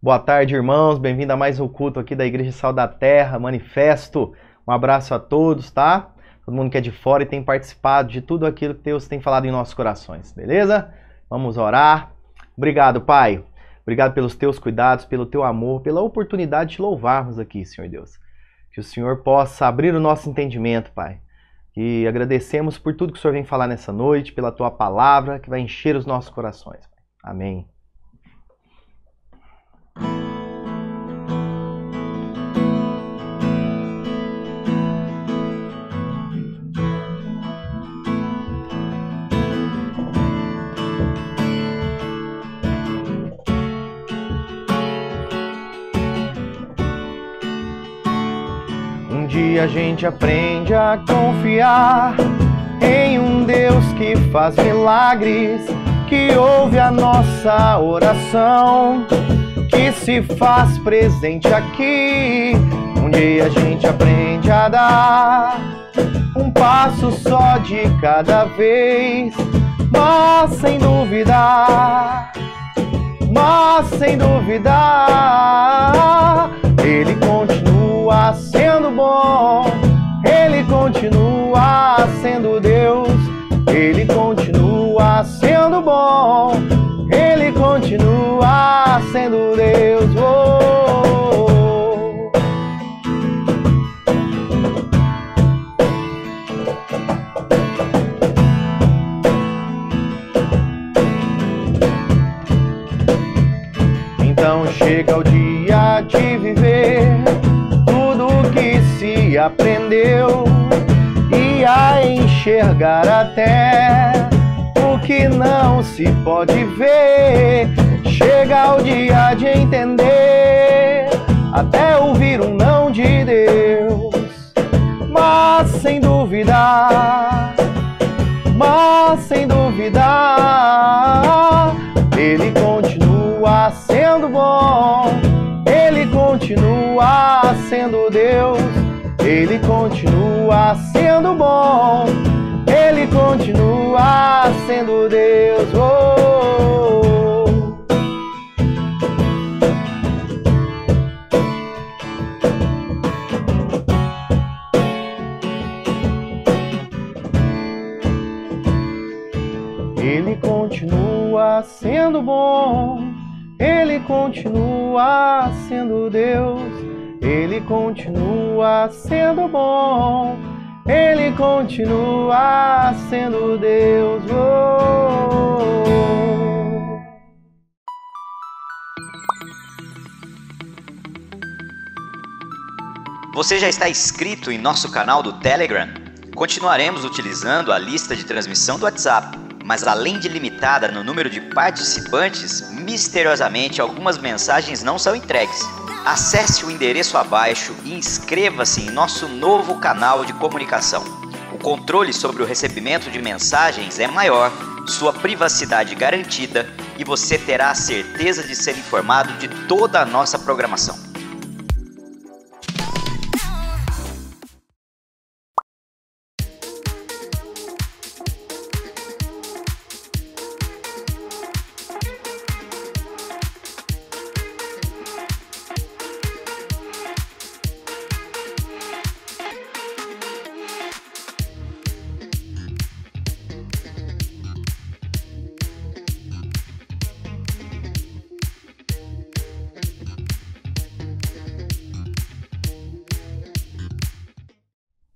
Boa tarde, irmãos. Bem-vindo a mais um culto aqui da Igreja Sal da Terra, Manifesto. Um abraço a todos, tá? Todo mundo que é de fora e tem participado de tudo aquilo que Deus tem falado em nossos corações, beleza? Vamos orar. Obrigado, Pai. Obrigado pelos teus cuidados, pelo teu amor, pela oportunidade de te louvarmos aqui, Senhor Deus. Que o Senhor possa abrir o nosso entendimento, Pai. E agradecemos por tudo que o Senhor vem falar nessa noite, pela tua palavra que vai encher os nossos corações. Amém. Um dia a gente aprende a confiar em um Deus que faz milagres, que ouve a nossa oração, que se faz presente aqui. Um dia a gente aprende a dar um passo só de cada vez, mas sem duvidar, Ele continua sendo bom, Ele continua sendo Deus, Ele continua sendo bom, Ele continua sendo Deus. Então chega o dia de viver tudo o que se aprendeu e a enxergar até o que não se pode ver. Chega o dia de entender, até ouvir um não de Deus, mas sem duvidar, Ele continua sendo bom, Ele continua sendo Deus, Ele continua sendo bom, Ele continua sendo Deus. Ele continua sendo bom, Ele continua sendo Deus, Ele continua sendo bom, Ele continua sendo Deus. Você já está inscrito em nosso canal do Telegram? Continuaremos utilizando a lista de transmissão do WhatsApp, mas além de limitada no número de participantes, misteriosamente algumas mensagens não são entregues. Acesse o endereço abaixo e inscreva-se em nosso novo canal de comunicação. O controle sobre o recebimento de mensagens é maior, sua privacidade garantida e você terá a certeza de ser informado de toda a nossa programação.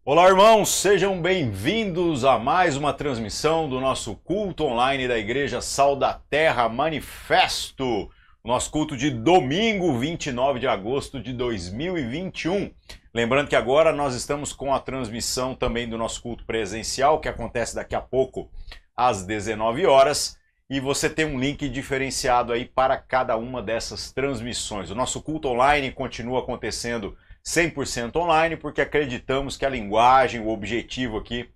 Olá, irmãos, sejam bem-vindos a mais uma transmissão do nosso culto online da Igreja Sal da Terra Manifesto, o nosso culto de domingo, 29 de agosto de 2021. Lembrando que agora nós estamos com a transmissão também do nosso culto presencial, que acontece daqui a pouco às 19 horas, e você tem um link diferenciado aí para cada uma dessas transmissões. O nosso culto online continua acontecendo 100% online, porque acreditamos que a linguagem, o objetivo aqui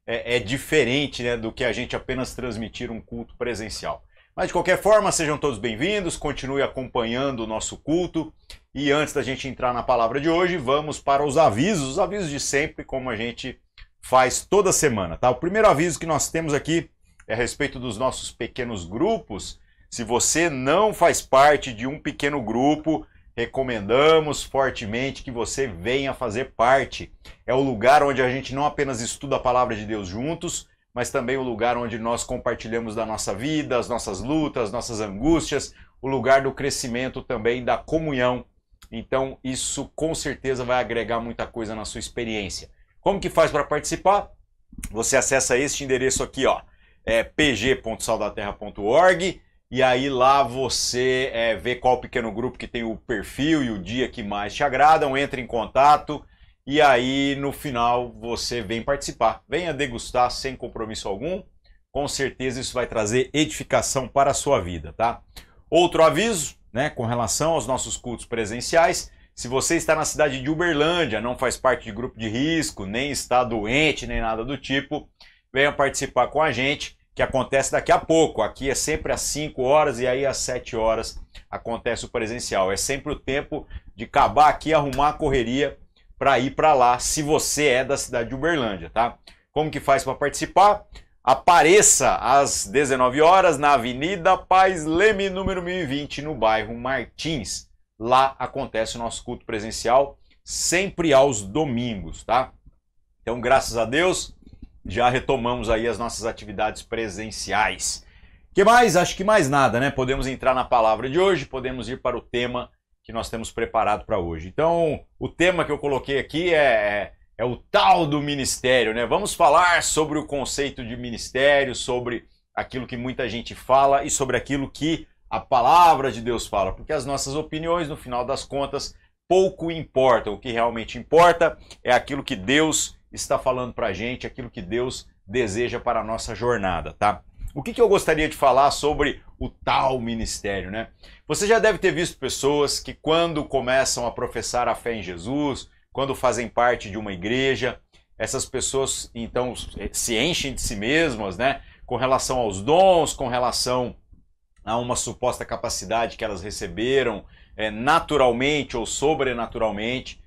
é diferente, né, do que a gente apenas transmitir um culto presencial. Mas de qualquer forma, sejam todos bem-vindos, continue acompanhando o nosso culto. E antes da gente entrar na palavra de hoje, vamos para os avisos de sempre, como a gente faz toda semana, tá? O primeiro aviso que nós temos aqui é a respeito dos nossos pequenos grupos. Se você não faz parte de um pequeno grupo, recomendamos fortemente que você venha fazer parte. É o lugar onde a gente não apenas estuda a palavra de Deus juntos, mas também o lugar onde nós compartilhamos da nossa vida, as nossas lutas, as nossas angústias, o lugar do crescimento também, da comunhão. Então isso com certeza vai agregar muita coisa na sua experiência. Como que faz para participar? Você acessa este endereço aqui, ó, pg.saudaterra.org, e aí lá você vê qual pequeno grupo que tem o perfil e o dia que mais te agradam, entra em contato e aí no final você vem participar. Venha degustar sem compromisso algum, com certeza isso vai trazer edificação para a sua vida, tá? Outro aviso, né, com relação aos nossos cultos presenciais, se você está na cidade de Uberlândia, não faz parte de grupo de risco, nem está doente, nem nada do tipo, venha participar com a gente, que acontece daqui a pouco. Aqui é sempre às 5 horas e aí às 7 horas acontece o presencial. É sempre o tempo de acabar aqui, arrumar a correria para ir para lá, se você é da cidade de Uberlândia, tá? Como que faz para participar? Apareça às 19 horas na Avenida Paz Leme, número 1020, no bairro Martins. Lá acontece o nosso culto presencial, sempre aos domingos, tá? Então, graças a Deus, já retomamos aí as nossas atividades presenciais. Que mais? Acho que mais nada, né? Podemos entrar na palavra de hoje, podemos ir para o tema que nós temos preparado para hoje. Então, o tema que eu coloquei aqui é o tal do ministério, né? Vamos falar sobre o conceito de ministério, sobre aquilo que muita gente fala e sobre aquilo que a palavra de Deus fala, porque as nossas opiniões, no final das contas, pouco importam. O que realmente importa é aquilo que Deus está falando para a gente, aquilo que Deus deseja para a nossa jornada, tá? O que eu gostaria de falar sobre o tal ministério, né? Você já deve ter visto pessoas que quando começam a professar a fé em Jesus, quando fazem parte de uma igreja, essas pessoas então se enchem de si mesmas, né? Com relação aos dons, com relação a uma suposta capacidade que elas receberam naturalmente ou sobrenaturalmente,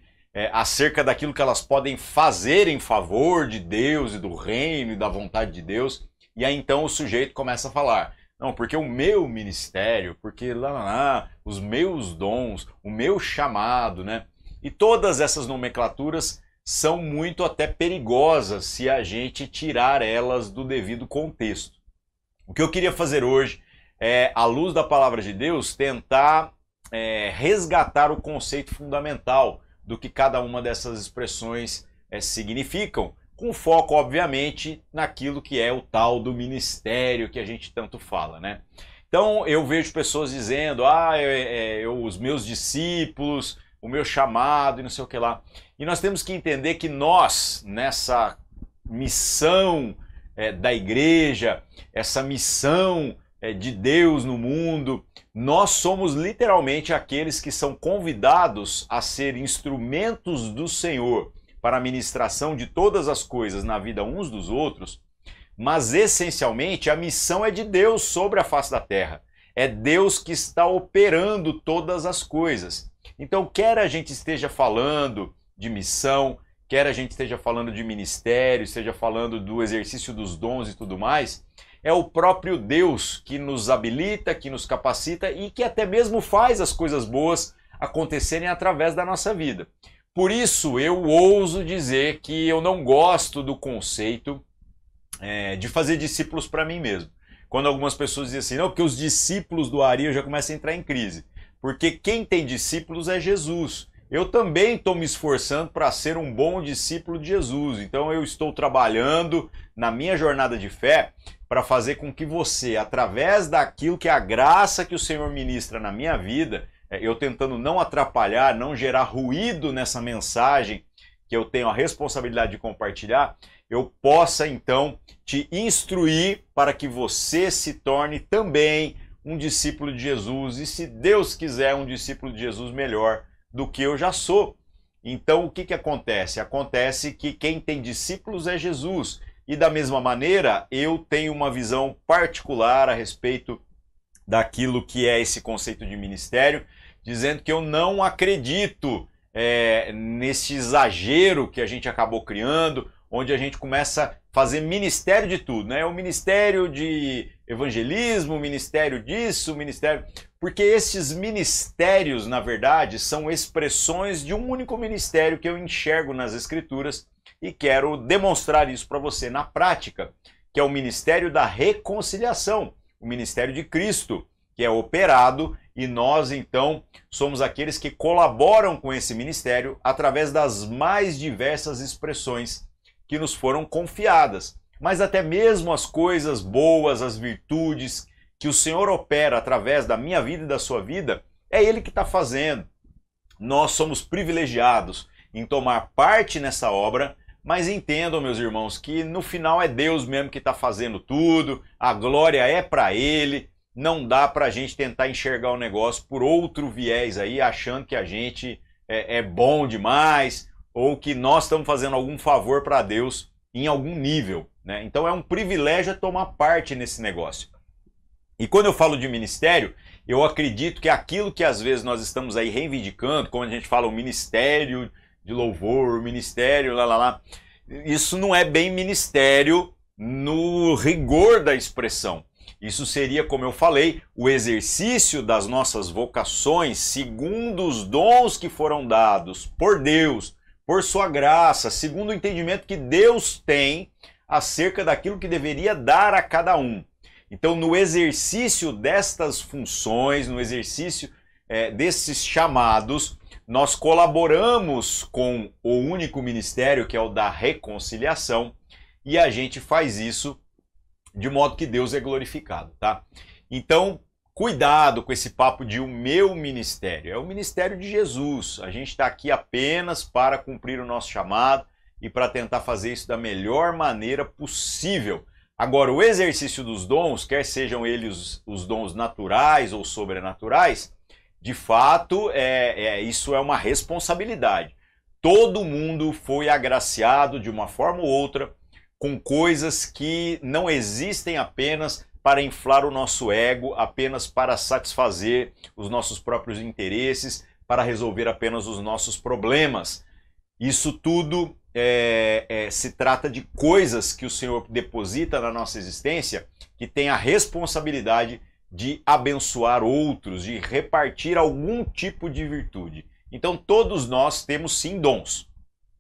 acerca daquilo que elas podem fazer em favor de Deus e do reino e da vontade de Deus. E aí então o sujeito começa a falar, não, porque o meu ministério, porque os meus dons, o meu chamado, né? E todas essas nomenclaturas são muito até perigosas se a gente tirar elas do devido contexto. O que eu queria fazer hoje é, à luz da palavra de Deus, tentar resgatar o conceito fundamental do que cada uma dessas expressões significam, com foco, obviamente, naquilo que é o tal do ministério que a gente tanto fala, né? Então, eu vejo pessoas dizendo, os meus discípulos, o meu chamado e não sei o que lá. E nós temos que entender que nós, nessa missão da igreja, essa missão de Deus no mundo, nós somos literalmente aqueles que são convidados a ser instrumentos do Senhor para a ministração de todas as coisas na vida uns dos outros, mas essencialmente a missão é de Deus sobre a face da terra. É Deus que está operando todas as coisas. Então, quer a gente esteja falando de missão, quer a gente esteja falando de ministério, esteja falando do exercício dos dons e tudo mais, é o próprio Deus que nos habilita, que nos capacita e que até mesmo faz as coisas boas acontecerem através da nossa vida. Por isso, eu ouso dizer que eu não gosto do conceito de fazer discípulos para mim mesmo. Quando algumas pessoas dizem assim, não, porque os discípulos do Ari, eu já começo a entrar em crise. Porque quem tem discípulos é Jesus. Eu também estou me esforçando para ser um bom discípulo de Jesus. Então eu estou trabalhando na minha jornada de fé para fazer com que você, através daquilo que é a graça que o Senhor ministra na minha vida, eu tentando não atrapalhar, não gerar ruído nessa mensagem que eu tenho a responsabilidade de compartilhar, eu possa então te instruir para que você se torne também um discípulo de Jesus e, se Deus quiser, um discípulo de Jesus melhor do que eu já sou. Então o que acontece? Acontece que quem tem discípulos é Jesus. E da mesma maneira, eu tenho uma visão particular a respeito daquilo que é esse conceito de ministério, dizendo que eu não acredito nesse exagero que a gente acabou criando, onde a gente começa a fazer ministério de tudo, né? O ministério de evangelismo, o ministério disso, o ministério... Porque esses ministérios, na verdade, são expressões de um único ministério que eu enxergo nas Escrituras e quero demonstrar isso para você na prática, que é o ministério da reconciliação, o ministério de Cristo, que é operado, e nós, então, somos aqueles que colaboram com esse ministério através das mais diversas expressões que nos foram confiadas. Mas até mesmo as coisas boas, as virtudes que o Senhor opera através da minha vida e da sua vida, é Ele que está fazendo. Nós somos privilegiados em tomar parte nessa obra, mas entendam, meus irmãos, que no final é Deus mesmo que está fazendo tudo, a glória é para Ele, não dá para a gente tentar enxergar o negócio por outro viés aí, achando que a gente é bom demais, ou que nós estamos fazendo algum favor para Deus em algum nível, né? Então é um privilégio tomar parte nesse negócio. E quando eu falo de ministério, eu acredito que aquilo que às vezes nós estamos aí reivindicando, como a gente fala, o ministério de louvor, o ministério, isso não é bem ministério no rigor da expressão. Isso seria, como eu falei, o exercício das nossas vocações segundo os dons que foram dados por Deus, por sua graça, segundo o entendimento que Deus tem acerca daquilo que deveria dar a cada um. Então, no exercício destas funções, no exercício desses chamados, nós colaboramos com o único ministério, que é o da reconciliação, e a gente faz isso de modo que Deus é glorificado, tá? Então, cuidado com esse papo de o meu ministério. É o ministério de Jesus. A gente está aqui apenas para cumprir o nosso chamado e para tentar fazer isso da melhor maneira possível. Agora, o exercício dos dons, quer sejam eles os dons naturais ou sobrenaturais, de fato, isso é uma responsabilidade. Todo mundo foi agraciado de uma forma ou outra com coisas que não existem apenas para inflar o nosso ego, apenas para satisfazer os nossos próprios interesses, para resolver apenas os nossos problemas. Isso tudo se trata de coisas que o Senhor deposita na nossa existência, que tem a responsabilidade de abençoar outros, de repartir algum tipo de virtude. Então todos nós temos sim dons.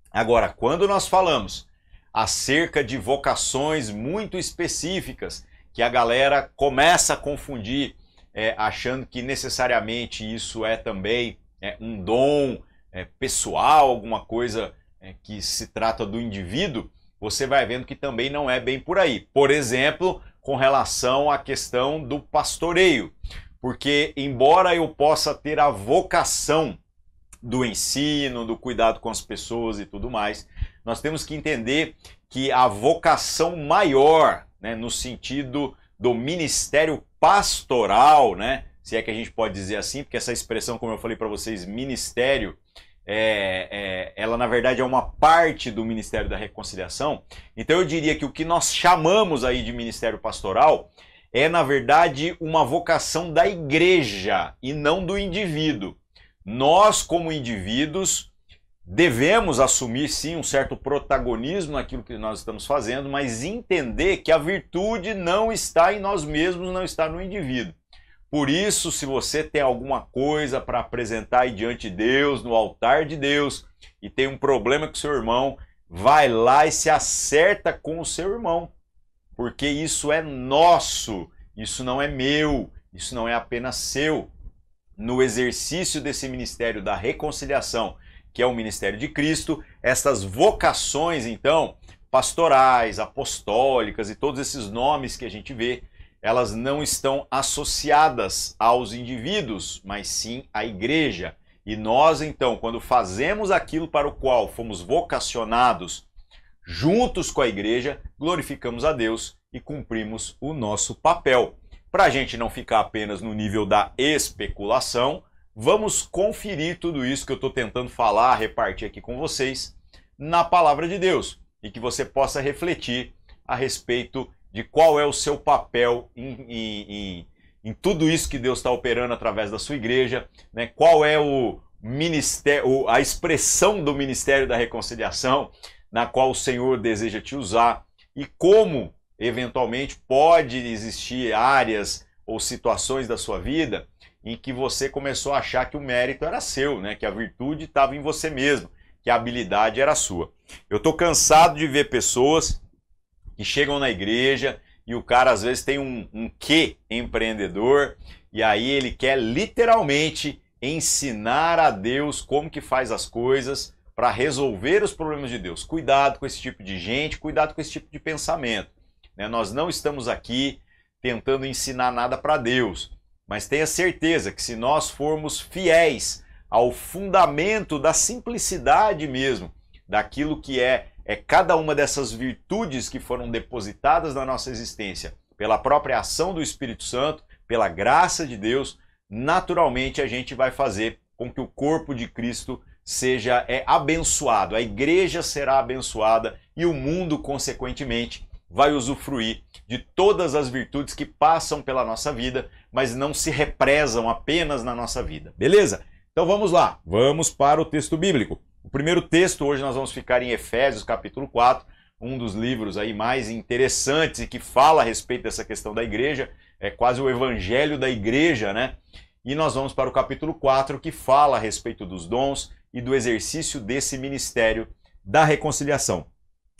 Agora, quando nós falamos acerca de vocações muito específicas, que a galera começa a confundir, achando que necessariamente isso é também um dom pessoal, alguma coisa que se trata do indivíduo, você vai vendo que também não é bem por aí. Por exemplo, com relação à questão do pastoreio, porque embora eu possa ter a vocação do ensino, do cuidado com as pessoas e tudo mais, nós temos que entender que a vocação maior, né, no sentido do ministério pastoral, né, se é que a gente pode dizer assim, porque essa expressão, como eu falei para vocês, ministério, ela na verdade é uma parte do Ministério da Reconciliação. Então eu diria que o que nós chamamos aí de ministério pastoral é na verdade uma vocação da igreja e não do indivíduo. Nós, como indivíduos, devemos assumir sim um certo protagonismo naquilo que nós estamos fazendo, mas entender que a virtude não está em nós mesmos, não está no indivíduo. Por isso, se você tem alguma coisa para apresentar aí diante de Deus, no altar de Deus, e tem um problema com o seu irmão, vai lá e se acerta com o seu irmão, porque isso é nosso, isso não é meu, isso não é apenas seu. No exercício desse ministério da reconciliação, que é o ministério de Cristo, essas vocações, então, pastorais, apostólicas e todos esses nomes que a gente vê, elas não estão associadas aos indivíduos, mas sim à igreja. E nós, então, quando fazemos aquilo para o qual fomos vocacionados juntos com a igreja, glorificamos a Deus e cumprimos o nosso papel. Para a gente não ficar apenas no nível da especulação, vamos conferir tudo isso que eu estou tentando falar, repartir aqui com vocês, na palavra de Deus, e que você possa refletir a respeito de qual é o seu papel em tudo isso que Deus está operando através da sua igreja, né? Qual é o ministério, a expressão do Ministério da Reconciliação, na qual o Senhor deseja te usar, e como, eventualmente, pode existir áreas ou situações da sua vida em que você começou a achar que o mérito era seu, né? Que a virtude estava em você mesmo, que a habilidade era sua. Eu estou cansado de ver pessoas que chegam na igreja e o cara às vezes tem um quê empreendedor e aí ele quer literalmente ensinar a Deus como que faz as coisas para resolver os problemas de Deus. Cuidado com esse tipo de gente, cuidado com esse tipo de pensamento, né? Nós não estamos aqui tentando ensinar nada para Deus, mas tenha certeza que se nós formos fiéis ao fundamento da simplicidade mesmo, daquilo que é cada uma dessas virtudes que foram depositadas na nossa existência, pela própria ação do Espírito Santo, pela graça de Deus, naturalmente a gente vai fazer com que o corpo de Cristo seja abençoado, a igreja será abençoada e o mundo, consequentemente, vai usufruir de todas as virtudes que passam pela nossa vida, mas não se represam apenas na nossa vida. Beleza? Então vamos lá, vamos para o texto bíblico. O primeiro texto, hoje nós vamos ficar em Efésios capítulo 4, um dos livros aí mais interessantes e que fala a respeito dessa questão da igreja, é quase o evangelho da igreja, né? E nós vamos para o capítulo 4, que fala a respeito dos dons e do exercício desse ministério da reconciliação.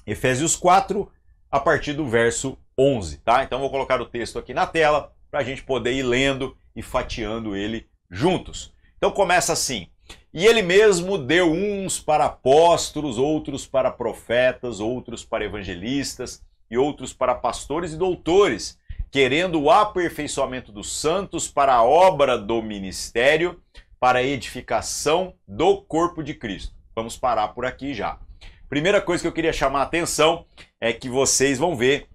Efésios 4, a partir do verso 11, tá? Então vou colocar o texto aqui na tela para a gente poder ir lendo e fatiando ele juntos. Então começa assim: e ele mesmo deu uns para apóstolos, outros para profetas, outros para evangelistas e outros para pastores e doutores, querendo o aperfeiçoamento dos santos para a obra do ministério, para a edificação do corpo de Cristo. Vamos parar por aqui já. Primeira coisa que eu queria chamar a atenção é que vocês vão ver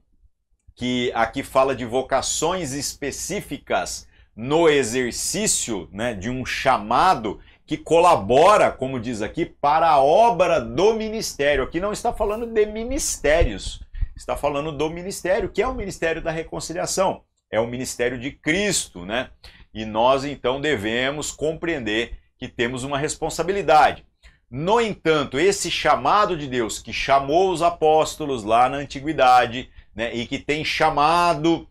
que aqui fala de vocações específicas no exercício, né, de um chamado que colabora, como diz aqui, para a obra do ministério. Aqui não está falando de ministérios, está falando do ministério, que é o ministério da reconciliação, é o ministério de Cristo, né? E nós então devemos compreender que temos uma responsabilidade. No entanto, esse chamado de Deus, que chamou os apóstolos lá na antiguidade, né, e que tem chamado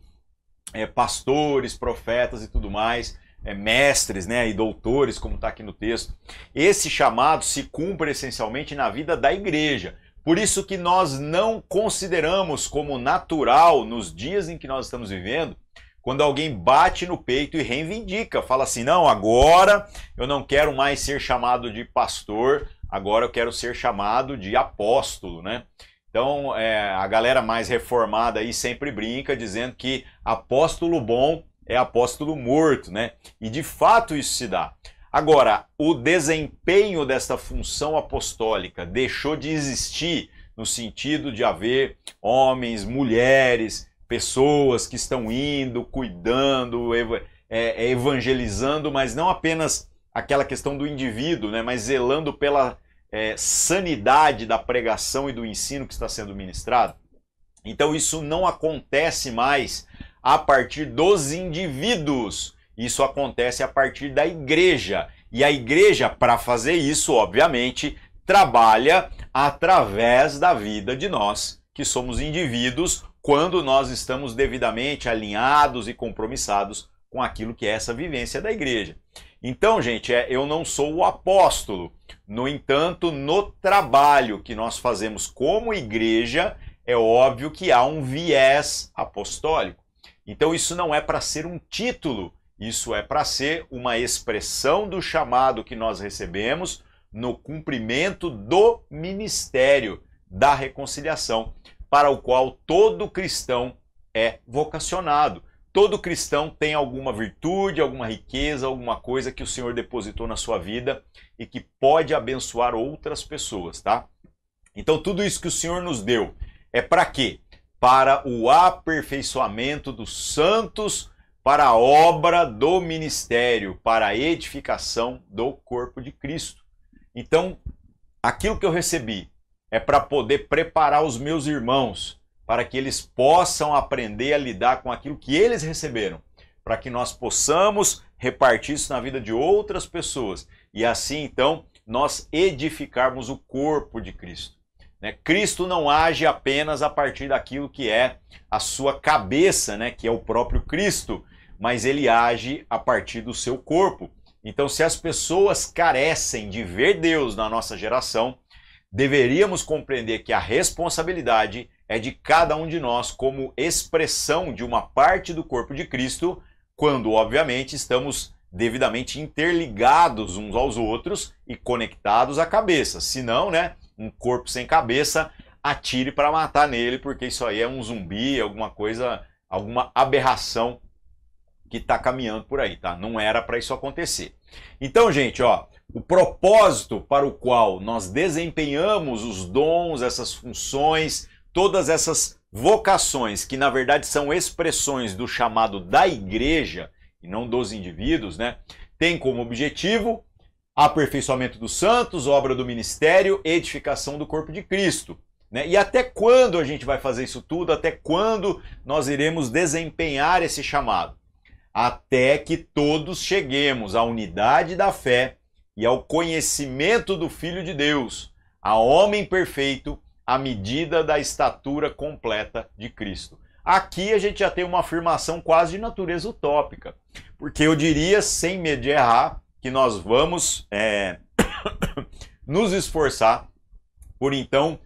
pastores, profetas e tudo mais, mestres, né, e doutores, como está aqui no texto, esse chamado se cumpre essencialmente na vida da igreja. Por isso que nós não consideramos como natural, nos dias em que nós estamos vivendo, quando alguém bate no peito e reivindica, fala assim, não, agora eu não quero mais ser chamado de pastor, agora eu quero ser chamado de apóstolo, né? Então, a galera mais reformada aí sempre brinca, dizendo que apóstolo bom é apóstolo morto, né? E de fato isso se dá. Agora, o desempenho desta função apostólica deixou de existir no sentido de haver homens, mulheres, pessoas que estão indo, cuidando, evangelizando, mas não apenas aquela questão do indivíduo, né, mas zelando pela sanidade da pregação e do ensino que está sendo ministrado. Então isso não acontece mais a partir dos indivíduos, isso acontece a partir da igreja. E a igreja, para fazer isso, obviamente, trabalha através da vida de nós, que somos indivíduos, quando nós estamos devidamente alinhados e compromissados com aquilo que é essa vivência da igreja. Então, gente, eu não sou o apóstolo. No entanto, no trabalho que nós fazemos como igreja, é óbvio que há um viés apostólico. Então, isso não é para ser um título, isso é para ser uma expressão do chamado que nós recebemos no cumprimento do ministério da reconciliação, para o qual todo cristão é vocacionado. Todo cristão tem alguma virtude, alguma riqueza, alguma coisa que o Senhor depositou na sua vida e que pode abençoar outras pessoas, tá? Então tudo isso que o Senhor nos deu é para quê? Para o aperfeiçoamento dos santos, para a obra do ministério, para a edificação do corpo de Cristo. Então, aquilo que eu recebi é para poder preparar os meus irmãos, para que eles possam aprender a lidar com aquilo que eles receberam, para que nós possamos repartir isso na vida de outras pessoas e assim, então, nós edificarmos o corpo de Cristo. né? Cristo não age apenas a partir daquilo que é a sua cabeça, né? Que é o próprio Cristo, mas ele age a partir do seu corpo. Então, se as pessoas carecem de ver Deus na nossa geração, deveríamos compreender que a responsabilidade é de cada um de nós como expressão de uma parte do corpo de Cristo, quando, obviamente, estamos devidamente interligados uns aos outros e conectados à cabeça. Senão, né, um corpo sem cabeça, atire para matar nele, porque isso aí é um zumbi, alguma coisa, alguma aberração que está caminhando por aí, tá? Não era para isso acontecer. Então, gente, ó, o propósito para o qual nós desempenhamos os dons, essas funções, todas essas vocações, que na verdade são expressões do chamado da igreja, e não dos indivíduos, né? Tem como objetivo aperfeiçoamento dos santos, obra do ministério, edificação do corpo de Cristo. Né? E até quando a gente vai fazer isso tudo? Até quando nós iremos desempenhar esse chamado? Até que todos cheguemos à unidade da fé e ao conhecimento do Filho de Deus, a homem perfeito, à medida da estatura completa de Cristo. Aqui a gente já tem uma afirmação quase de natureza utópica, porque eu diria, sem medo de errar, que nós vamos nos esforçar por então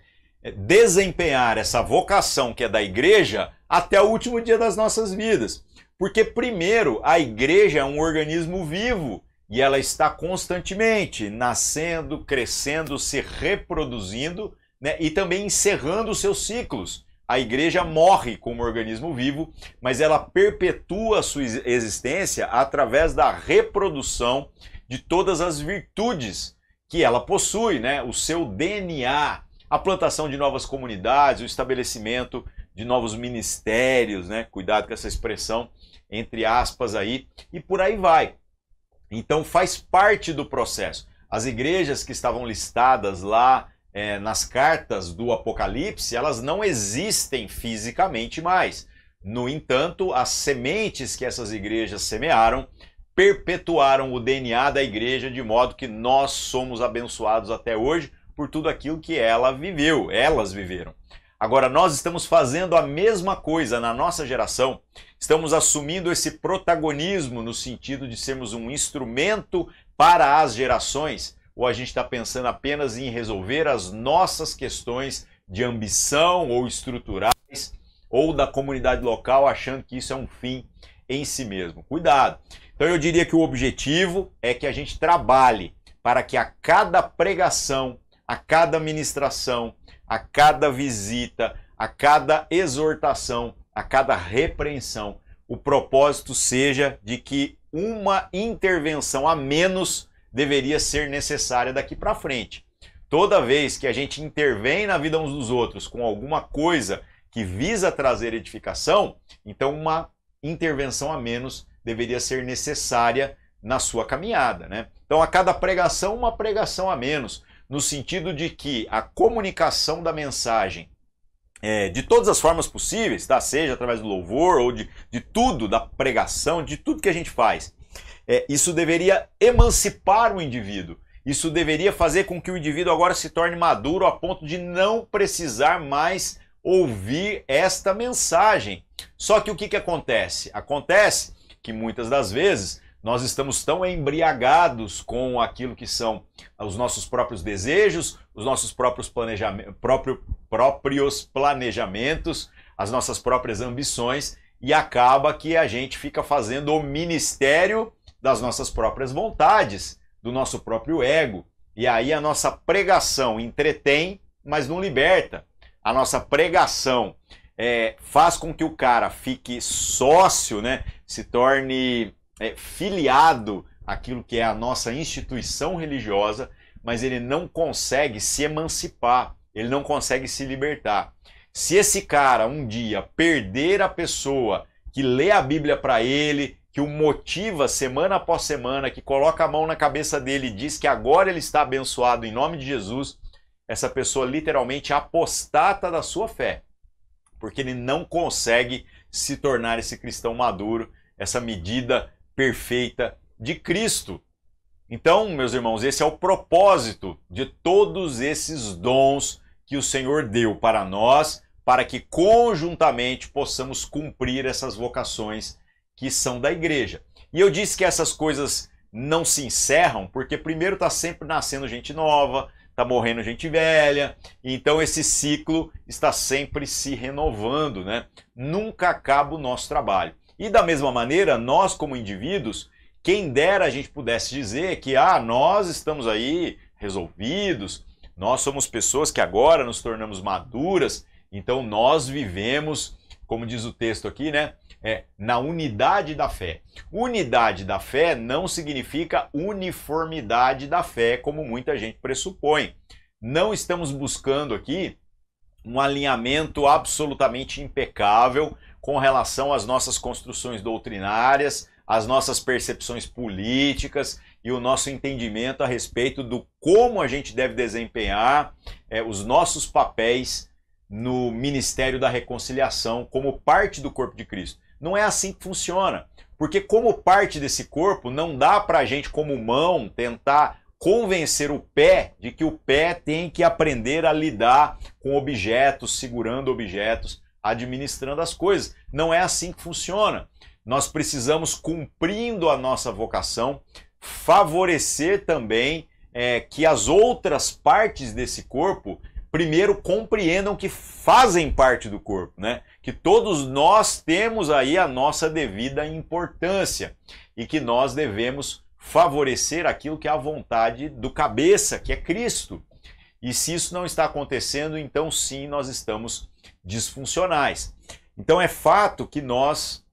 desempenhar essa vocação que é da igreja até o último dia das nossas vidas. Porque, primeiro, a igreja é um organismo vivo e ela está constantemente nascendo, crescendo, se reproduzindo, né, e também encerrando os seus ciclos. A igreja morre como organismo vivo, mas ela perpetua a sua existência através da reprodução de todas as virtudes que ela possui, né, o seu DNA, a plantação de novas comunidades, o estabelecimento de novos ministérios, né, cuidado com essa expressão, entre aspas aí, e por aí vai. Então faz parte do processo. As igrejas que estavam listadas lá nas cartas do Apocalipse, elas não existem fisicamente mais. No entanto, as sementes que essas igrejas semearam perpetuaram o DNA da igreja, de modo que nós somos abençoados até hoje por tudo aquilo que elas viveram. Agora, nós estamos fazendo a mesma coisa na nossa geração, estamos assumindo esse protagonismo no sentido de sermos um instrumento para as gerações, ou a gente está pensando apenas em resolver as nossas questões de ambição ou estruturais, ou da comunidade local, achando que isso é um fim em si mesmo. Cuidado! Então eu diria que o objetivo é que a gente trabalhe para que a cada pregação, a cada ministração, a cada visita, a cada exortação, a cada repreensão, o propósito seja de que uma intervenção a menos deveria ser necessária daqui para frente. Toda vez que a gente intervém na vida uns dos outros com alguma coisa que visa trazer edificação, então uma intervenção a menos deveria ser necessária na sua caminhada, né? Então a cada pregação, uma pregação a menos, no sentido de que a comunicação da mensagem, de todas as formas possíveis, tá? Seja através do louvor ou de tudo, da pregação, de tudo que a gente faz, isso deveria emancipar o indivíduo. Isso deveria fazer com que o indivíduo agora se torne maduro a ponto de não precisar mais ouvir esta mensagem. Só que o que acontece? Acontece que muitas das vezes nós estamos tão embriagados com aquilo que são os nossos próprios desejos, os nossos próprios planejamentos, as nossas próprias ambições, e acaba que a gente fica fazendo o ministério das nossas próprias vontades, do nosso próprio ego. E aí a nossa pregação entretém, mas não liberta. A nossa pregação faz com que o cara fique sócio, né? Se torne filiado àquilo que é a nossa instituição religiosa, mas ele não consegue se emancipar, ele não consegue se libertar. Se esse cara um dia perder a pessoa que lê a Bíblia para ele, que o motiva semana após semana, que coloca a mão na cabeça dele e diz que agora ele está abençoado em nome de Jesus, essa pessoa literalmente apostata da sua fé, porque ele não consegue se tornar esse cristão maduro, essa medida perfeita de Cristo. Então, meus irmãos, esse é o propósito de todos esses dons que o Senhor deu para nós, para que conjuntamente possamos cumprir essas vocações que são da igreja. E eu disse que essas coisas não se encerram, porque primeiro está sempre nascendo gente nova, está morrendo gente velha, então esse ciclo está sempre se renovando, né? Nunca acaba o nosso trabalho. E da mesma maneira, nós como indivíduos, quem dera a gente pudesse dizer que nós estamos aí resolvidos, nós somos pessoas que agora nos tornamos maduras, então nós vivemos, como diz o texto aqui, né? Na unidade da fé. Unidade da fé não significa uniformidade da fé, como muita gente pressupõe. Não estamos buscando aqui um alinhamento absolutamente impecável com relação às nossas construções doutrinárias, às nossas percepções políticas e o nosso entendimento a respeito do como a gente deve desempenhar os nossos papéis no ministério da reconciliação como parte do corpo de Cristo. Não é assim que funciona, porque como parte desse corpo, não dá para a gente, como mão, tentar convencer o pé de que o pé tem que aprender a lidar com objetos, segurando objetos, administrando as coisas. Não é assim que funciona. Nós precisamos, cumprindo a nossa vocação, favorecer também que as outras partes desse corpo primeiro compreendam que fazem parte do corpo, né? Que todos nós temos aí a nossa devida importância e que nós devemos favorecer aquilo que é a vontade do cabeça, que é Cristo. E se isso não está acontecendo, então sim, nós estamos disfuncionais. Então é fato que nós,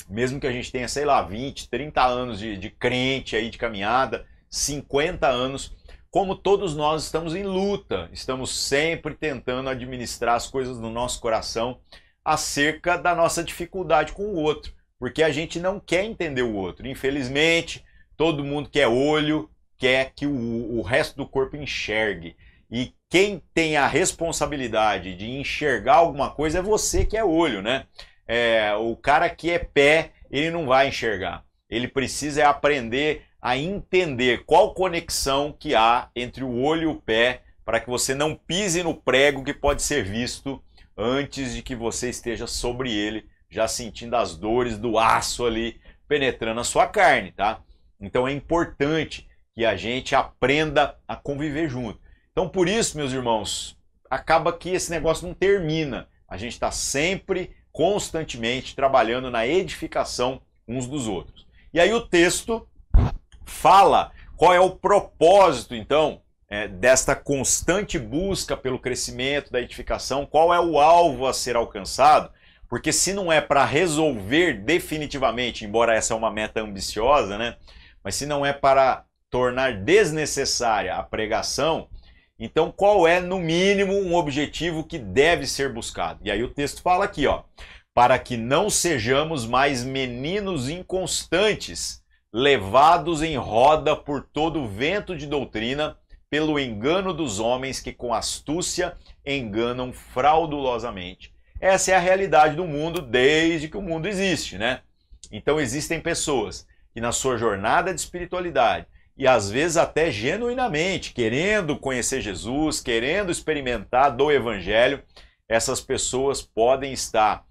mesmo que a gente tenha, sei lá, 20, 30 anos de crente aí, de caminhada, 50 anos, como todos nós estamos em luta, estamos sempre tentando administrar as coisas no nosso coração acerca da nossa dificuldade com o outro, porque a gente não quer entender o outro. Infelizmente, todo mundo quer olho, quer que o resto do corpo enxergue. E quem tem a responsabilidade de enxergar alguma coisa é você que é olho, né? O cara que é pé, ele não vai enxergar. Ele precisa aprender a entender qual conexão que há entre o olho e o pé para que você não pise no prego que pode ser visto antes de que você esteja sobre ele, já sentindo as dores do aço ali penetrando a sua carne, tá? Então é importante que a gente aprenda a conviver junto. Então por isso, meus irmãos, acaba que esse negócio não termina. A gente está sempre, constantemente, trabalhando na edificação uns dos outros. E aí o texto fala qual é o propósito, então, desta constante busca pelo crescimento, da edificação, qual é o alvo a ser alcançado, porque se não é para resolver definitivamente, embora essa é uma meta ambiciosa, né? Mas se não é para tornar desnecessária a pregação, então qual é, no mínimo, um objetivo que deve ser buscado? E aí o texto fala aqui, ó, para que não sejamos mais meninos inconstantes, levados em roda por todo vento de doutrina, pelo engano dos homens que com astúcia enganam fraudulosamente. Essa é a realidade do mundo desde que o mundo existe, né? Então existem pessoas que na sua jornada de espiritualidade, e às vezes até genuinamente, querendo conhecer Jesus, querendo experimentar do Evangelho, essas pessoas podem estar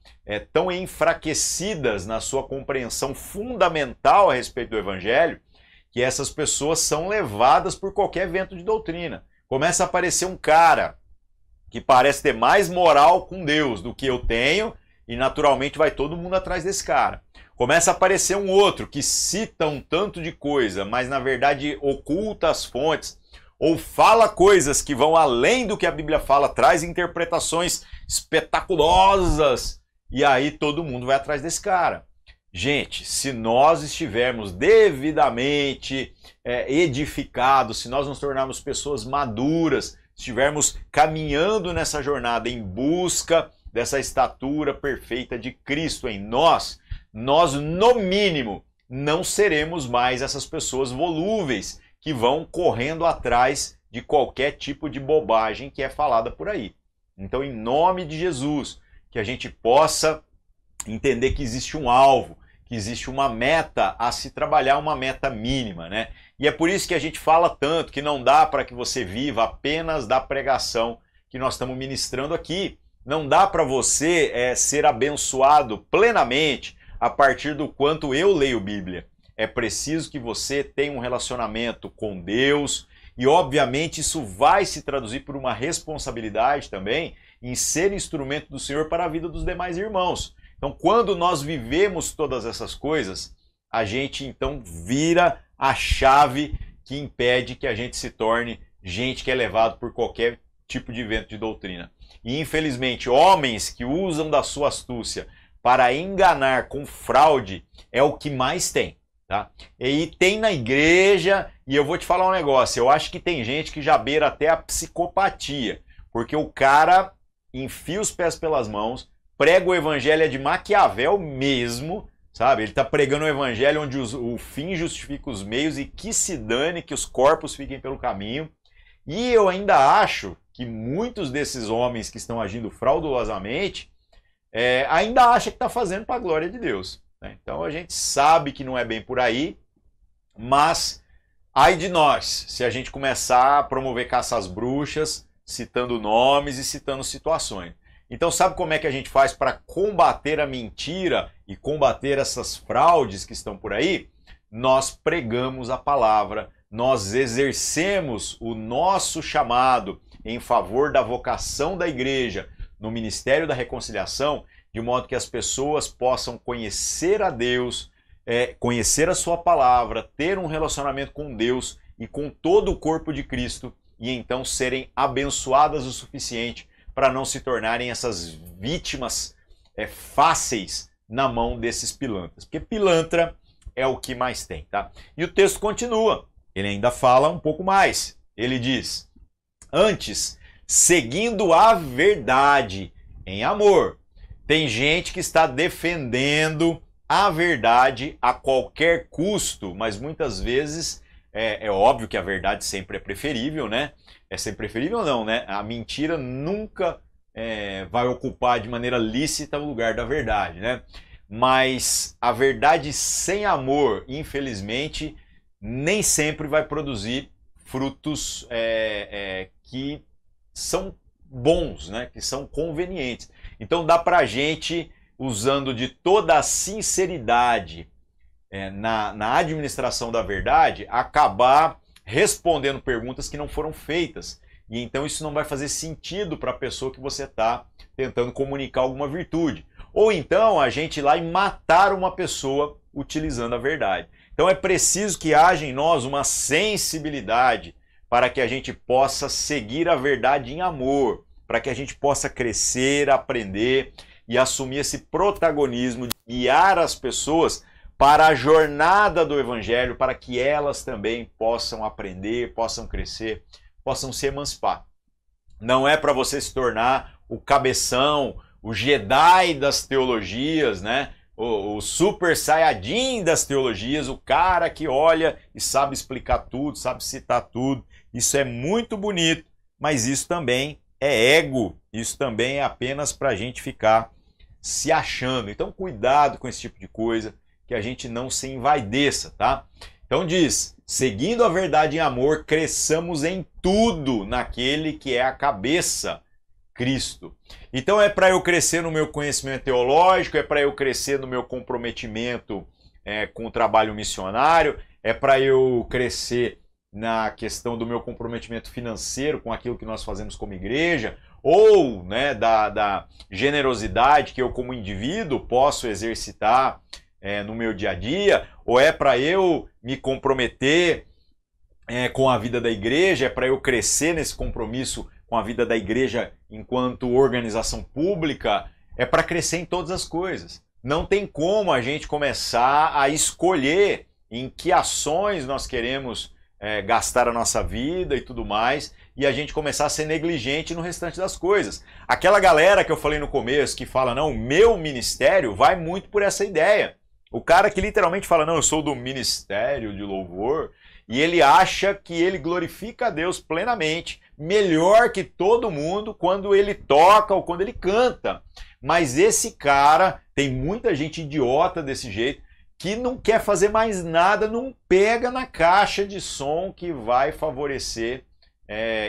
tão enfraquecidas na sua compreensão fundamental a respeito do Evangelho, que essas pessoas são levadas por qualquer vento de doutrina. Começa a aparecer um cara que parece ter mais moral com Deus do que eu tenho, e naturalmente vai todo mundo atrás desse cara. Começa a aparecer um outro que cita um tanto de coisa, mas na verdade oculta as fontes, ou fala coisas que vão além do que a Bíblia fala, traz interpretações espetaculosas, e aí todo mundo vai atrás desse cara. Gente, se nós estivermos devidamente edificados, se nós nos tornarmos pessoas maduras, estivermos caminhando nessa jornada em busca dessa estatura perfeita de Cristo em nós, no mínimo, não seremos mais essas pessoas volúveis que vão correndo atrás de qualquer tipo de bobagem que é falada por aí. Então, em nome de Jesus, que a gente possa entender que existe um alvo, que existe uma meta a se trabalhar, uma meta mínima, né? E é por isso que a gente fala tanto que não dá para que você viva apenas da pregação, que nós estamos ministrando aqui. Não dá para você ser abençoado plenamente a partir do quanto eu leio Bíblia. É preciso que você tenha um relacionamento com Deus e, obviamente, isso vai se traduzir por uma responsabilidade também em ser instrumento do Senhor para a vida dos demais irmãos. Então, quando nós vivemos todas essas coisas, a gente então vira a chave que impede que a gente se torne gente que é levado por qualquer tipo de vento de doutrina. E, infelizmente, homens que usam da sua astúcia para enganar com fraude é o que mais tem. Tá? E tem na igreja, e eu vou te falar um negócio, eu acho que tem gente que já beira até a psicopatia, porque o cara enfia os pés pelas mãos, prega o evangelho de Maquiavel mesmo, sabe? Ele está pregando o evangelho onde o fim justifica os meios e que se dane, que os corpos fiquem pelo caminho. E eu ainda acho que muitos desses homens que estão agindo fraudulosamente ainda acham que está fazendo para a glória de Deus. Né? Então a gente sabe que não é bem por aí, mas ai de nós se a gente começar a promover caça às bruxas, citando nomes e citando situações. Então sabe como é que a gente faz para combater a mentira e combater essas fraudes que estão por aí? Nós pregamos a palavra, nós exercemos o nosso chamado em favor da vocação da igreja no Ministério da Reconciliação, de modo que as pessoas possam conhecer a Deus, conhecer a sua palavra, ter um relacionamento com Deus e com todo o corpo de Cristo, e então serem abençoadas o suficiente para não se tornarem essas vítimas fáceis na mão desses pilantras. Porque pilantra é o que mais tem, tá? E o texto continua. Ele ainda fala um pouco mais. Ele diz: antes, seguindo a verdade em amor. Tem gente que está defendendo a verdade a qualquer custo, mas muitas vezes é óbvio que a verdade sempre é preferível, né? É sempre preferível não, né? A mentira nunca vai ocupar de maneira lícita o lugar da verdade, né? Mas a verdade sem amor, infelizmente, nem sempre vai produzir frutos que são bons, né? Que são convenientes. Então dá pra gente, usando de toda a sinceridade na administração da verdade, acabar respondendo perguntas que não foram feitas. E então isso não vai fazer sentido para a pessoa que você está tentando comunicar alguma virtude. Ou então a gente ir lá e matar uma pessoa utilizando a verdade. Então é preciso que haja em nós uma sensibilidade para que a gente possa seguir a verdade em amor, para que a gente possa crescer, aprender e assumir esse protagonismo de guiar as pessoas para a jornada do Evangelho, para que elas também possam aprender, possam crescer, possam se emancipar. Não é para você se tornar o cabeção, o Jedi das teologias, né? O super saiyajin das teologias, o cara que olha e sabe explicar tudo, sabe citar tudo. Isso é muito bonito, mas isso também é ego, isso também é apenas para a gente ficar se achando. Então cuidado com esse tipo de coisa, que a gente não se envaideça, tá? Então diz, seguindo a verdade em amor, cresçamos em tudo naquele que é a cabeça, Cristo. Então é para eu crescer no meu conhecimento teológico, é para eu crescer no meu comprometimento com o trabalho missionário, é para eu crescer na questão do meu comprometimento financeiro com aquilo que nós fazemos como igreja, ou né, da generosidade que eu como indivíduo posso exercitar no meu dia a dia, ou é para eu me comprometer com a vida da igreja, é para eu crescer nesse compromisso com a vida da igreja enquanto organização pública, é para crescer em todas as coisas. Não tem como a gente começar a escolher em que ações nós queremos gastar a nossa vida e tudo mais, e a gente começar a ser negligente no restante das coisas. Aquela galera que eu falei no começo, que fala, não, o meu ministério vai muito por essa ideia. O cara que literalmente fala, não, eu sou do ministério de louvor, e ele acha que ele glorifica a Deus plenamente, melhor que todo mundo quando ele toca ou quando ele canta. Mas esse cara, tem muita gente idiota desse jeito, que não quer fazer mais nada, não pega na caixa de som que vai favorecer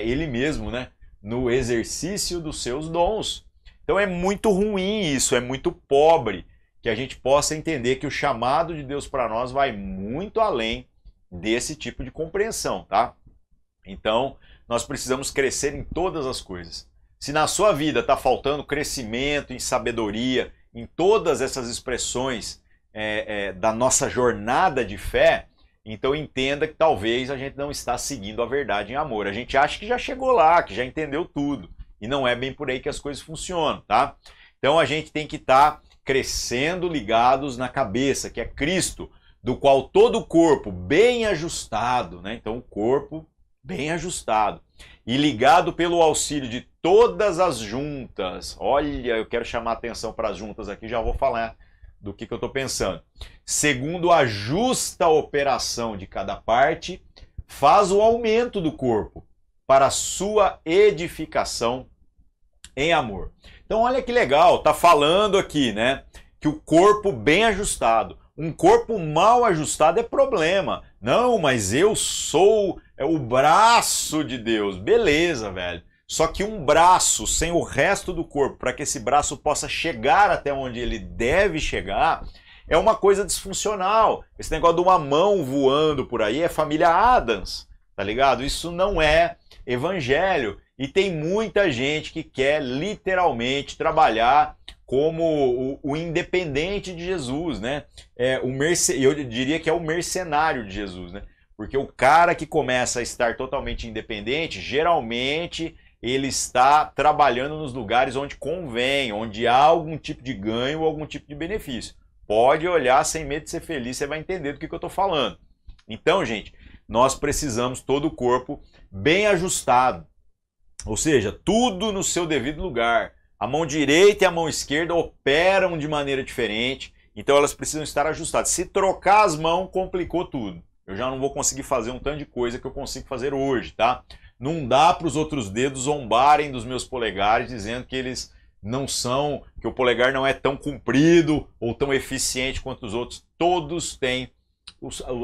ele mesmo, né? no exercício dos seus dons. Então é muito ruim isso, é muito pobre que a gente possa entender que o chamado de Deus para nós vai muito além desse tipo de compreensão, tá? Então, nós precisamos crescer em todas as coisas. Se na sua vida está faltando crescimento em sabedoria, em todas essas expressões da nossa jornada de fé, então entenda que talvez a gente não está seguindo a verdade em amor. A gente acha que já chegou lá, que já entendeu tudo. E não é bem por aí que as coisas funcionam, tá? Então a gente tem que estar crescendo ligados na cabeça, que é Cristo, do qual todo o corpo bem ajustado, né? Então o corpo bem ajustado e ligado pelo auxílio de todas as juntas. Olha, eu quero chamar a atenção para as juntas aqui, já vou falar do que eu estou pensando. Segundo a justa operação de cada parte, faz o aumento do corpo para a sua edificação em amor. Então olha que legal, tá falando aqui, né, que o corpo bem ajustado. Um corpo mal ajustado é problema. Não, mas eu sou o braço de Deus. Beleza, velho. Só que um braço sem o resto do corpo, para que esse braço possa chegar até onde ele deve chegar, é uma coisa disfuncional. Esse negócio de uma mão voando por aí é família Adams, tá ligado? Isso não é evangelho. E tem muita gente que quer literalmente trabalhar como o independente de Jesus, né? Eu diria que é o mercenário de Jesus, né? Porque o cara que começa a estar totalmente independente, geralmente ele está trabalhando nos lugares onde convém, onde há algum tipo de ganho ou algum tipo de benefício. Pode olhar sem medo de ser feliz, você vai entender do que eu estou falando. Então, gente, nós precisamos todo o corpo bem ajustado. Ou seja, tudo no seu devido lugar. A mão direita e a mão esquerda operam de maneira diferente, então elas precisam estar ajustadas. Se trocar as mãos, complicou tudo. Eu já não vou conseguir fazer um tanto de coisa que eu consigo fazer hoje, tá? Não dá para os outros dedos zombarem dos meus polegares, dizendo que eles não são, que o polegar não é tão comprido ou tão eficiente quanto os outros. Todos têm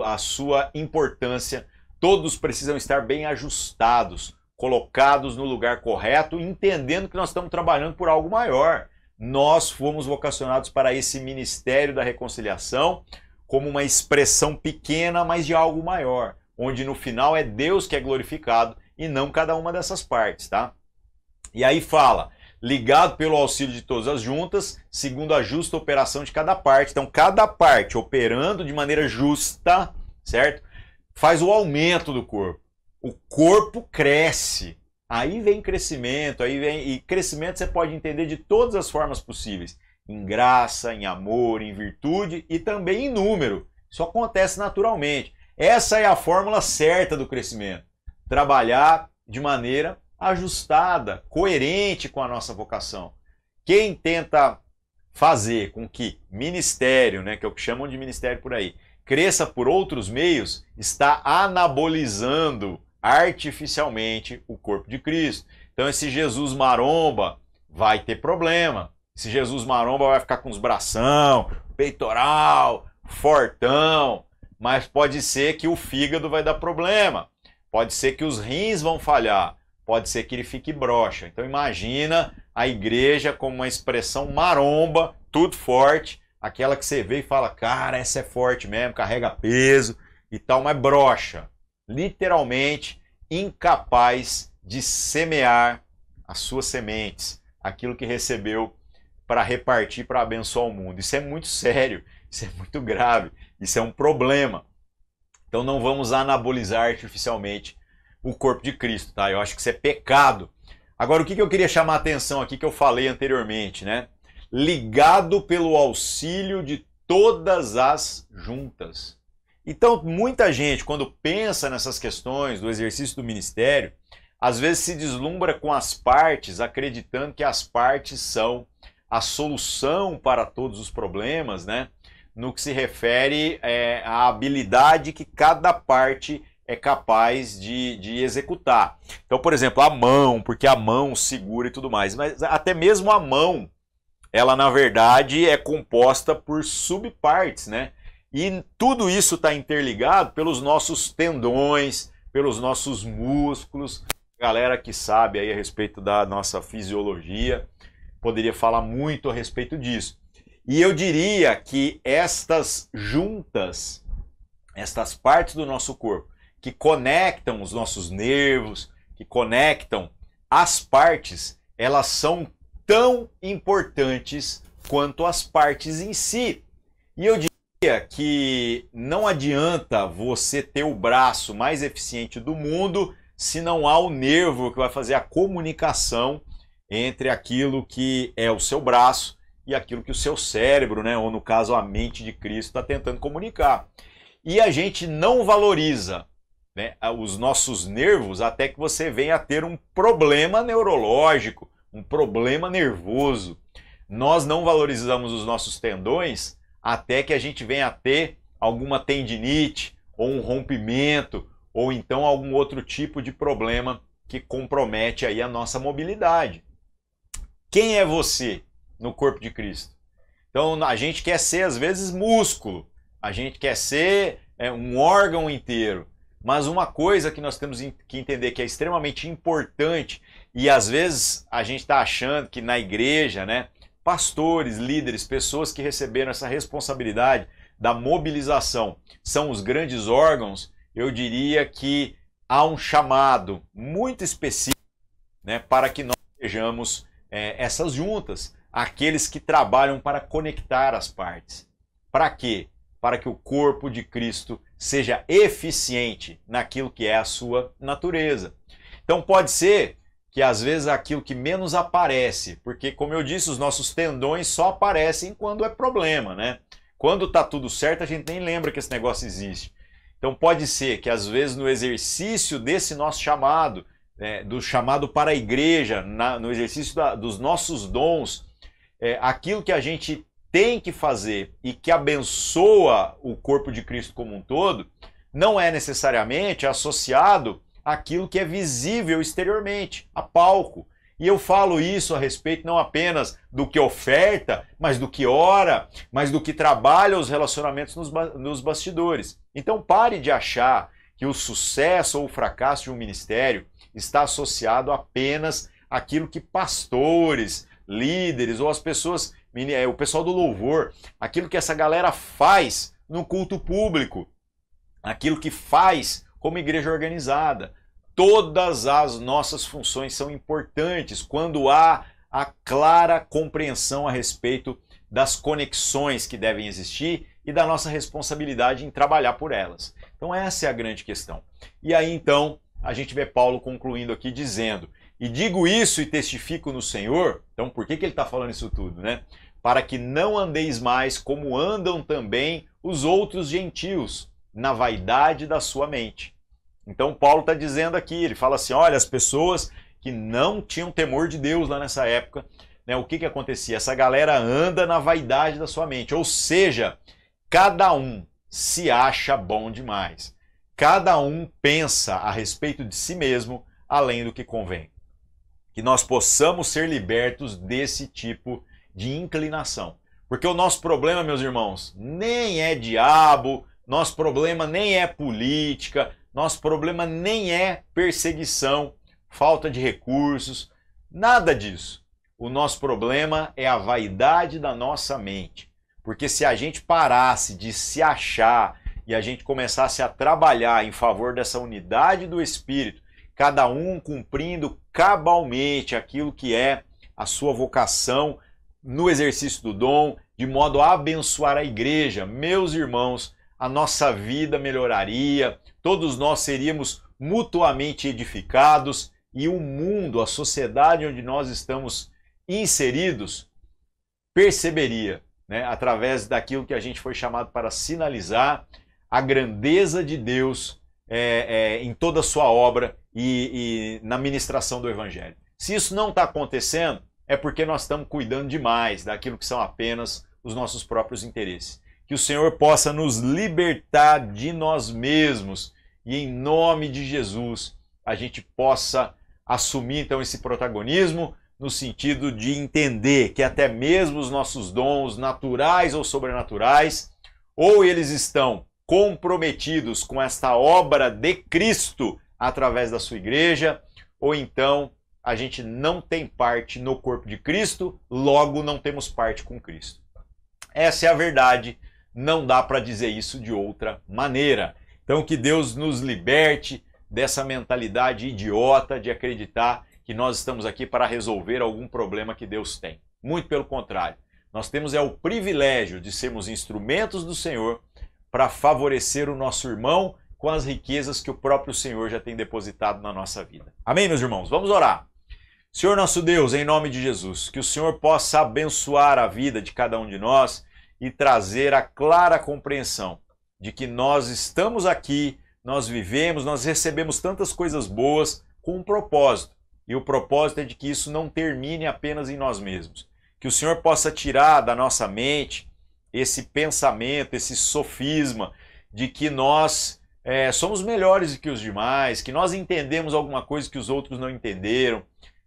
a sua importância, todos precisam estar bem ajustados, colocados no lugar correto, entendendo que nós estamos trabalhando por algo maior. Nós fomos vocacionados para esse ministério da reconciliação como uma expressão pequena, mas de algo maior, onde no final é Deus que é glorificado e não cada uma dessas partes, tá? E aí fala, ligado pelo auxílio de todas as juntas, segundo a justa operação de cada parte. Então, cada parte operando de maneira justa, certo? Faz o aumento do corpo. O corpo cresce. Aí vem crescimento, e crescimento você pode entender de todas as formas possíveis. Em graça, em amor, em virtude e também em número. Isso acontece naturalmente. Essa é a fórmula certa do crescimento. Trabalhar de maneira ajustada, coerente com a nossa vocação. Quem tenta fazer com que ministério, né, que é o que chamam de ministério por aí, cresça por outros meios, está anabolizando artificialmente o corpo de Cristo. Então esse Jesus maromba vai ter problema. Esse Jesus maromba vai ficar com os bração, peitoral, fortão, mas pode ser que o fígado vai dar problema. Pode ser que os rins vão falhar. Pode ser que ele fique broxa. Então imagina a igreja como uma expressão maromba, tudo forte, aquela que você vê e fala, cara, essa é forte mesmo, carrega peso e tal, mas broxa. Literalmente incapaz de semear as suas sementes, aquilo que recebeu para repartir, para abençoar o mundo. Isso é muito sério, isso é muito grave, isso é um problema. Então não vamos anabolizar artificialmente o corpo de Cristo, tá? Eu acho que isso é pecado. Agora, o que eu queria chamar a atenção aqui, que eu falei anteriormente, né? Ligado pelo auxílio de todas as juntas. Então, muita gente, quando pensa nessas questões do exercício do ministério, às vezes se deslumbra com as partes, acreditando que as partes são a solução para todos os problemas, né? No que se refere à habilidade que cada parte é capaz de executar. Então, por exemplo, a mão, porque a mão segura e tudo mais, mas até mesmo a mão, ela na verdade é composta por subpartes, né? E tudo isso está interligado pelos nossos tendões, pelos nossos músculos, Galera que sabe aí a respeito da nossa fisiologia, poderia falar muito a respeito disso. E eu diria que estas juntas, estas partes do nosso corpo, que conectam os nossos nervos, que conectam as partes, elas são tão importantes quanto as partes em si. E eu diria que não adianta você ter o braço mais eficiente do mundo se não há o nervo que vai fazer a comunicação entre aquilo que é o seu braço e aquilo que o seu cérebro, né, ou no caso a mente de Cristo, está tentando comunicar. E a gente não valoriza, né, os nossos nervos até que você venha a ter um problema neurológico, um problema nervoso. Nós não valorizamos os nossos tendões até que a gente venha a ter alguma tendinite ou um rompimento ou então algum outro tipo de problema que compromete aí a nossa mobilidade. Quem é você no corpo de Cristo? Então a gente quer ser às vezes músculo, a gente quer ser um órgão inteiro, mas uma coisa que nós temos que entender que é extremamente importante e às vezes a gente está achando que na igreja, né, pastores, líderes, pessoas que receberam essa responsabilidade da mobilização são os grandes órgãos. Eu diria que há um chamado muito específico, né, para que nós sejamos essas juntas, aqueles que trabalham para conectar as partes. Para quê? Para que o corpo de Cristo seja eficiente naquilo que é a sua natureza. Então pode ser que às vezes aquilo que menos aparece, porque como eu disse, os nossos tendões só aparecem quando é problema, né? Quando está tudo certo, a gente nem lembra que esse negócio existe. Então pode ser que às vezes no exercício desse nosso chamado, do chamado para a igreja, no exercício dos nossos dons, aquilo que a gente tem que fazer e que abençoa o corpo de Cristo como um todo, não é necessariamente associado àquilo que é visível exteriormente, a palco. E eu falo isso a respeito não apenas do que oferta, mas do que ora, mas do que trabalha os relacionamentos nos bastidores. Então pare de achar que o sucesso ou o fracasso de um ministério está associado apenas àquilo que pastores, líderes ou as pessoas, o pessoal do louvor, aquilo que essa galera faz no culto público, aquilo que faz como igreja organizada. Todas as nossas funções são importantes quando há a clara compreensão a respeito das conexões que devem existir e da nossa responsabilidade em trabalhar por elas. Então essa é a grande questão. E aí então a gente vê Paulo concluindo aqui dizendo: e digo isso e testifico no Senhor. Então por que ele está falando isso tudo, né? Para que não andeis mais como andam também os outros gentios, na vaidade da sua mente. Então Paulo está dizendo aqui, ele fala assim, olha, as pessoas que não tinham temor de Deus lá nessa época, né, o que acontecia? Essa galera anda na vaidade da sua mente, ou seja, cada um se acha bom demais. Cada um pensa a respeito de si mesmo além do que convém. Que nós possamos ser libertos desse tipo de inclinação. Porque o nosso problema, meus irmãos, nem é diabo, nosso problema nem é política, nosso problema nem é perseguição, falta de recursos, nada disso. O nosso problema é a vaidade da nossa mente. Porque se a gente parasse de se achar e a gente começasse a trabalhar em favor dessa unidade do Espírito, cada um cumprindo cabalmente aquilo que é a sua vocação no exercício do dom, de modo a abençoar a igreja, meus irmãos, a nossa vida melhoraria, todos nós seríamos mutuamente edificados e o mundo, a sociedade onde nós estamos inseridos, perceberia, né, através daquilo que a gente foi chamado para sinalizar, a grandeza de Deus em toda a sua obra e na ministração do Evangelho. Se isso não está acontecendo, é porque nós estamos cuidando demais daquilo que são apenas os nossos próprios interesses. Que o Senhor possa nos libertar de nós mesmos e em nome de Jesus a gente possa assumir então esse protagonismo no sentido de entender que até mesmo os nossos dons naturais ou sobrenaturais, ou eles estão comprometidos com esta obra de Cristo através da sua igreja, ou então a gente não tem parte no corpo de Cristo, logo não temos parte com Cristo. Essa é a verdade, não dá para dizer isso de outra maneira. Então que Deus nos liberte dessa mentalidade idiota de acreditar que nós estamos aqui para resolver algum problema que Deus tem. Muito pelo contrário, nós temos o privilégio de sermos instrumentos do Senhor para favorecer o nosso irmão com as riquezas que o próprio Senhor já tem depositado na nossa vida. Amém, meus irmãos? Vamos orar. Senhor nosso Deus, em nome de Jesus, que o Senhor possa abençoar a vida de cada um de nós e trazer a clara compreensão de que nós estamos aqui, nós vivemos, nós recebemos tantas coisas boas com um propósito. E o propósito é de que isso não termine apenas em nós mesmos. Que o Senhor possa tirar da nossa mente esse pensamento, esse sofisma de que nós somos melhores do que os demais, que nós entendemos alguma coisa que os outros não entenderam.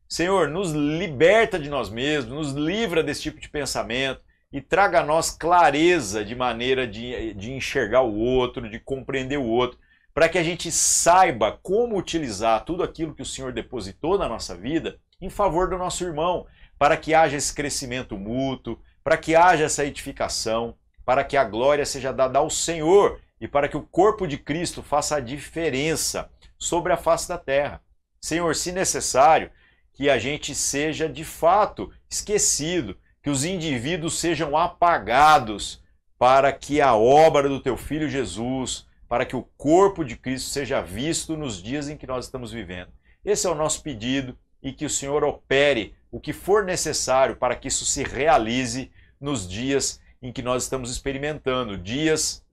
Senhor, nos liberta de nós mesmos, nos livra desse tipo de pensamento e traga a nós clareza de maneira de enxergar o outro, de compreender o outro, para que a gente saiba como utilizar tudo aquilo que o Senhor depositou na nossa vida em favor do nosso irmão, para que haja esse crescimento mútuo, para que haja essa edificação, para que a glória seja dada ao Senhor e para que o corpo de Cristo faça a diferença sobre a face da terra. Senhor, se necessário, que a gente seja de fato esquecido, que os indivíduos sejam apagados para que a obra do Teu Filho Jesus, para que o corpo de Cristo seja visto nos dias em que nós estamos vivendo. Esse é o nosso pedido e que o Senhor opere o que for necessário para que isso se realize nos dias em que nós estamos experimentando, dias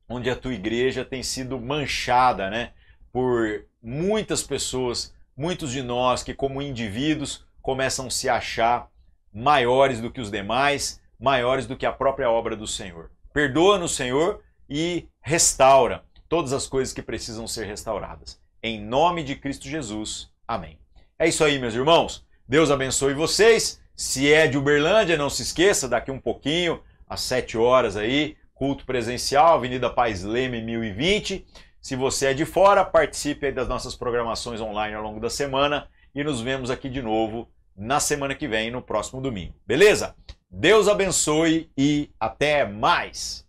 onde a Tua igreja tem sido manchada, né, por muitas pessoas, muitos de nós que como indivíduos começam a se achar maiores do que os demais, maiores do que a própria obra do Senhor. Perdoa-nos, Senhor, e restaura todas as coisas que precisam ser restauradas. Em nome de Cristo Jesus. Amém. É isso aí, meus irmãos. Deus abençoe vocês. Se é de Uberlândia, não se esqueça, daqui um pouquinho, às 7 horas aí, culto presencial, Avenida Pais Leme 1020. Se você é de fora, participe aí das nossas programações online ao longo da semana e nos vemos aqui de novo na semana que vem, no próximo domingo. Beleza? Deus abençoe e até mais!